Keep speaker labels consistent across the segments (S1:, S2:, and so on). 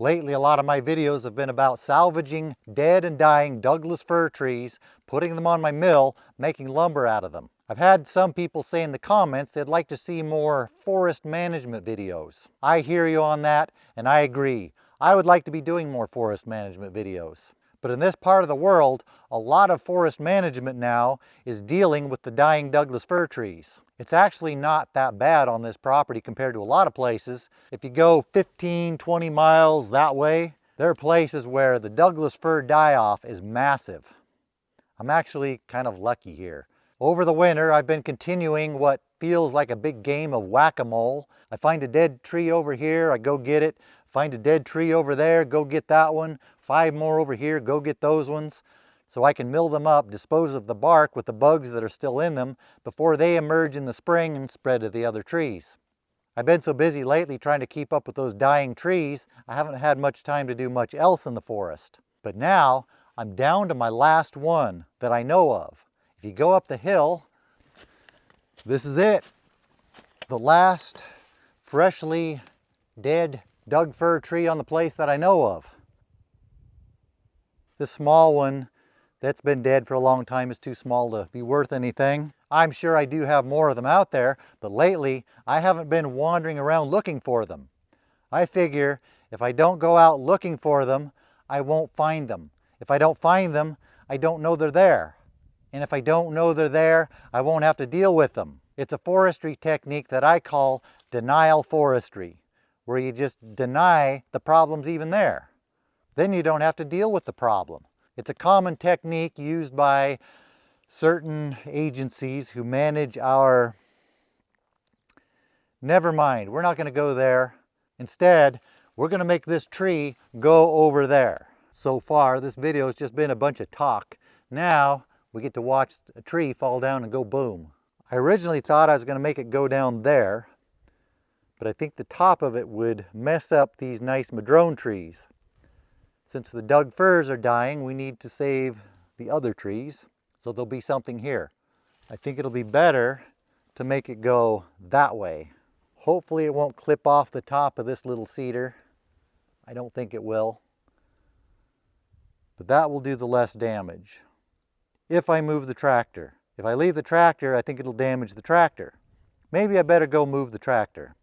S1: Lately, a lot of my videos have been about salvaging dead and dying Douglas fir trees, putting them on my mill, making lumber out of them. I've had some people say in the comments they'd like to see more forest management videos. I hear you on that, and I agree. I would like to be doing more forest management videos. But in this part of the world, a lot of forest management now is dealing with the dying Douglas fir trees. It's actually not that bad on this property compared to a lot of places. If you go 15, 20 miles that way, there are places where the Douglas fir die-off is massive. I'm actually kind of lucky here. Over the winter, I've been continuing what feels like a big game of whack-a-mole. I find a dead tree over here, I go get it. Find a dead tree over there, go get that one. 5 more over here, go get those ones. So I can mill them up, dispose of the bark with the bugs that are still in them before they emerge in the spring and spread to the other trees. I've been so busy lately trying to keep up with those dying trees, I haven't had much time to do much else in the forest. But now, I'm down to my last one that I know of. If you go up the hill, this is it. The last freshly dead Doug fir tree on the place that I know of. This small one that's been dead for a long time is too small to be worth anything. I'm sure I do have more of them out there, but lately I haven't been wandering around looking for them. I figure if I don't go out looking for them, I won't find them. If I don't find them, I don't know they're there. And if I don't know they're there, I won't have to deal with them. It's a forestry technique that I call denial forestry, where you just deny the problem's even there. Then you don't have to deal with the problem. It's a common technique used by certain agencies who manage our... Never mind, we're not going to go there. Instead, we're going to make this tree go over there. So far, this video has just been a bunch of talk. Now, we get to watch a tree fall down and go boom. I originally thought I was going to make it go down there, but I think the top of it would mess up these nice madrone trees. Since the Doug firs are dying, we need to save the other trees, so there'll be something here. I think it'll be better to make it go that way. Hopefully it won't clip off the top of this little cedar. I don't think it will. But that will do the less damage. If I move the tractor. If I leave the tractor, I think it'll damage the tractor. Maybe I better go move the tractor.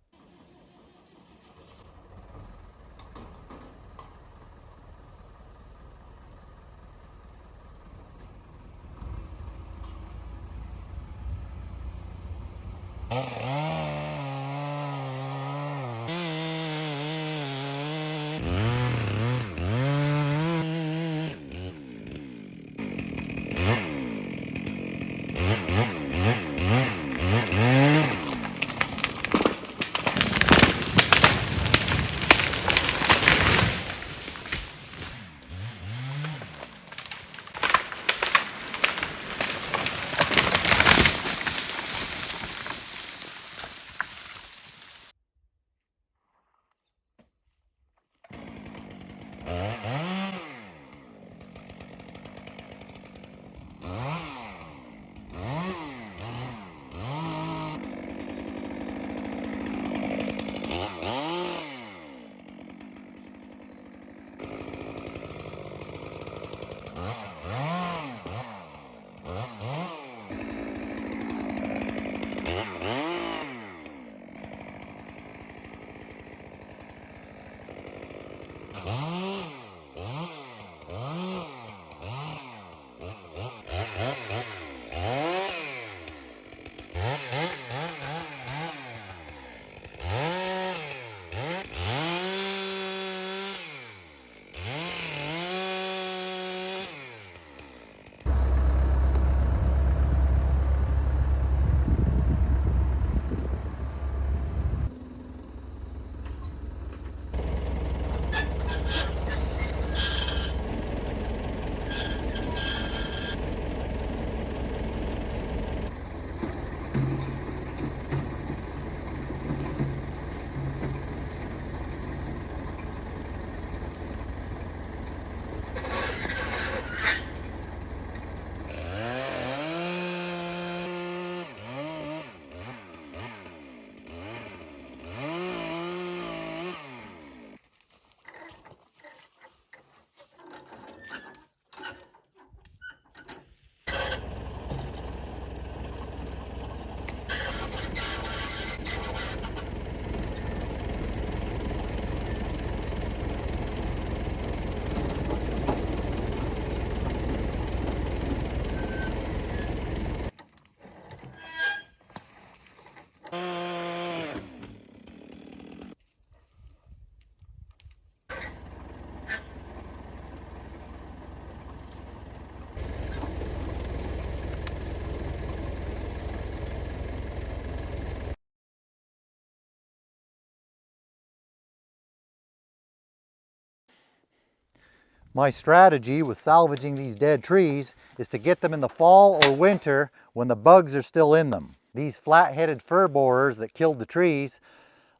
S1: My strategy with salvaging these dead trees is to get them in the fall or winter when the bugs are still in them. These flat-headed fir borers that killed the trees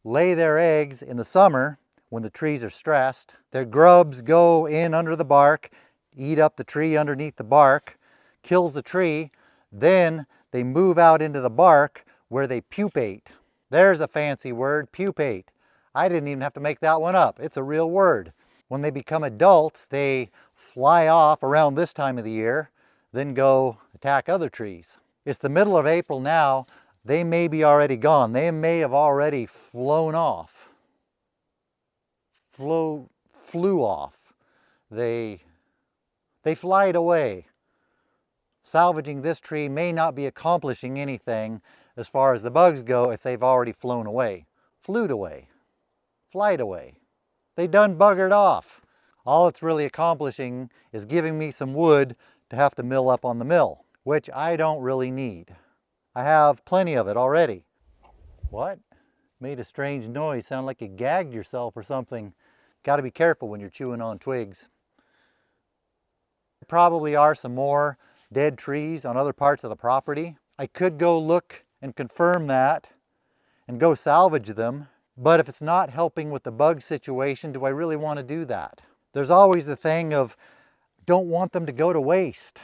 S1: lay their eggs in the summer when the trees are stressed. Their grubs go in under the bark, eat up the tree underneath the bark, kills the tree, then they move out into the bark where they pupate. There's a fancy word, pupate. I didn't even have to make that one up. It's a real word. When they become adults, they fly off around this time of the year, then go attack other trees. It's the middle of April now. They may be already gone. They may have already flown off. Flew off. They flied away. Salvaging this tree may not be accomplishing anything as far as the bugs go if they've already flown away. Flew away. Flied away. They done buggered off. All it's really accomplishing is giving me some wood to have to mill up on the mill, which I don't really need. I have plenty of it already. What? Made a strange noise, sound like you gagged yourself or something. Got to be careful when you're chewing on twigs. There probably are some more dead trees on other parts of the property. I could go look and confirm that and go salvage them. But if it's not helping with the bug situation, do I really want to do that? There's always the thing of, don't want them to go to waste.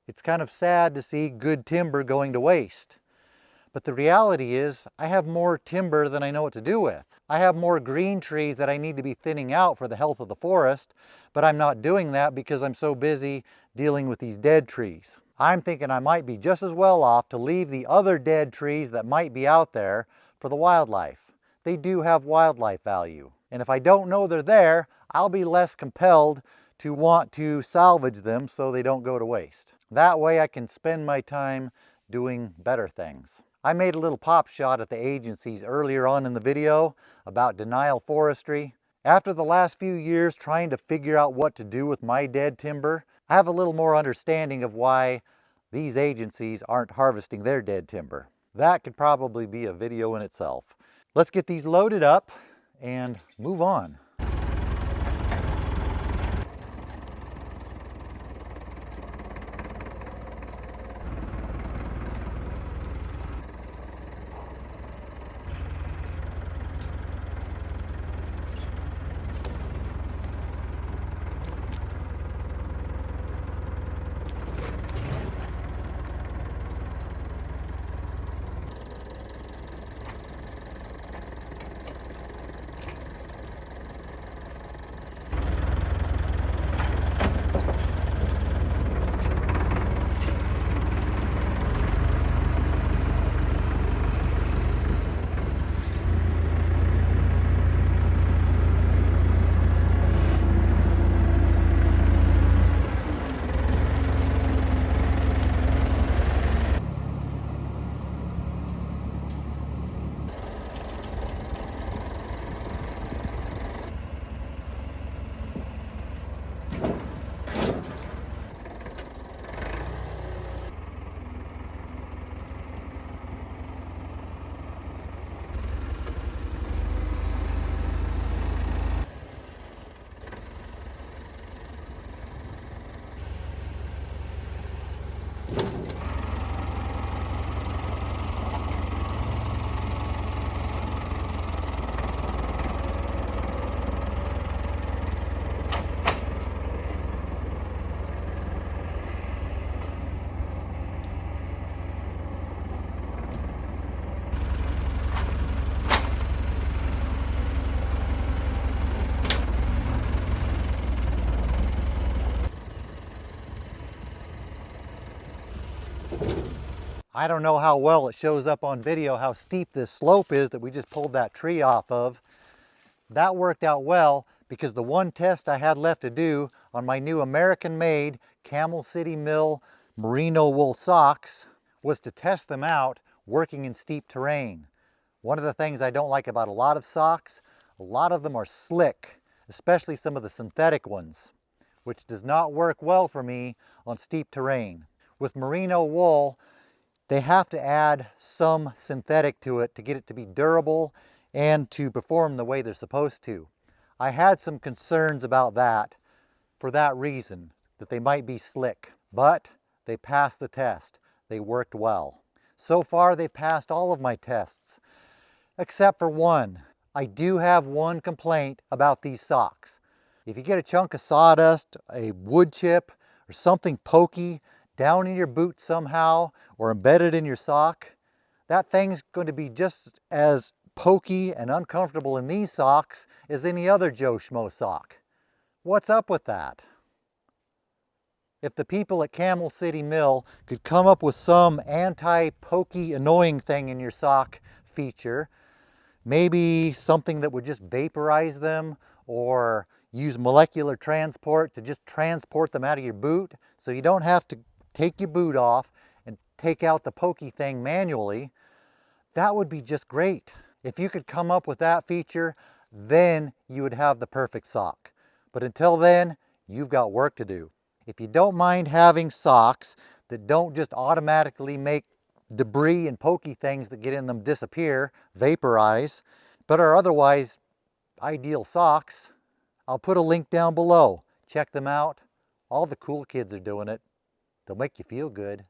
S1: It's kind of sad to see good timber going to waste. But the reality is, I have more timber than I know what to do with. I have more green trees that I need to be thinning out for the health of the forest, but I'm not doing that because I'm so busy dealing with these dead trees. I'm thinking I might be just as well off to leave the other dead trees that might be out there for the wildlife. They do have wildlife value. And if I don't know they're there, I'll be less compelled to want to salvage them so they don't go to waste. That way I can spend my time doing better things. I made a little pop shot at the agencies earlier on in the video about denial forestry. After the last few years trying to figure out what to do with my dead timber, I have a little more understanding of why these agencies aren't harvesting their dead timber. That could probably be a video in itself. Let's get these loaded up and move on. I don't know how well it shows up on video how steep this slope is that we just pulled that tree off of. That worked out well because the one test I had left to do on my new American-made Camel City Mill merino wool socks was to test them out working in steep terrain. One of the things I don't like about a lot of socks, a lot of them are slick, especially some of the synthetic ones, which does not work well for me on steep terrain. With merino wool, they have to add some synthetic to it to get it to be durable and to perform the way they're supposed to. I had some concerns about that for that reason, that they might be slick. But they passed the test. They worked well. So far, they've passed all of my tests, except for one. I do have one complaint about these socks. If you get a chunk of sawdust, a wood chip, or something pokey down in your boot somehow, or embedded in your sock, that thing's going to be just as pokey and uncomfortable in these socks as any other Joe Schmo sock. What's up with that? If the people at Camel City Mill could come up with some anti-pokey annoying thing in your sock feature, maybe something that would just vaporize them, or use molecular transport to just transport them out of your boot so you don't have to take your boot off and take out the pokey thing manually, that would be just great. If you could come up with that feature, then you would have the perfect sock. But until then, you've got work to do. If you don't mind having socks that don't just automatically make debris and pokey things that get in them disappear, vaporize, but are otherwise ideal socks, I'll put a link down below. Check them out. All the cool kids are doing it. They'll make you feel good.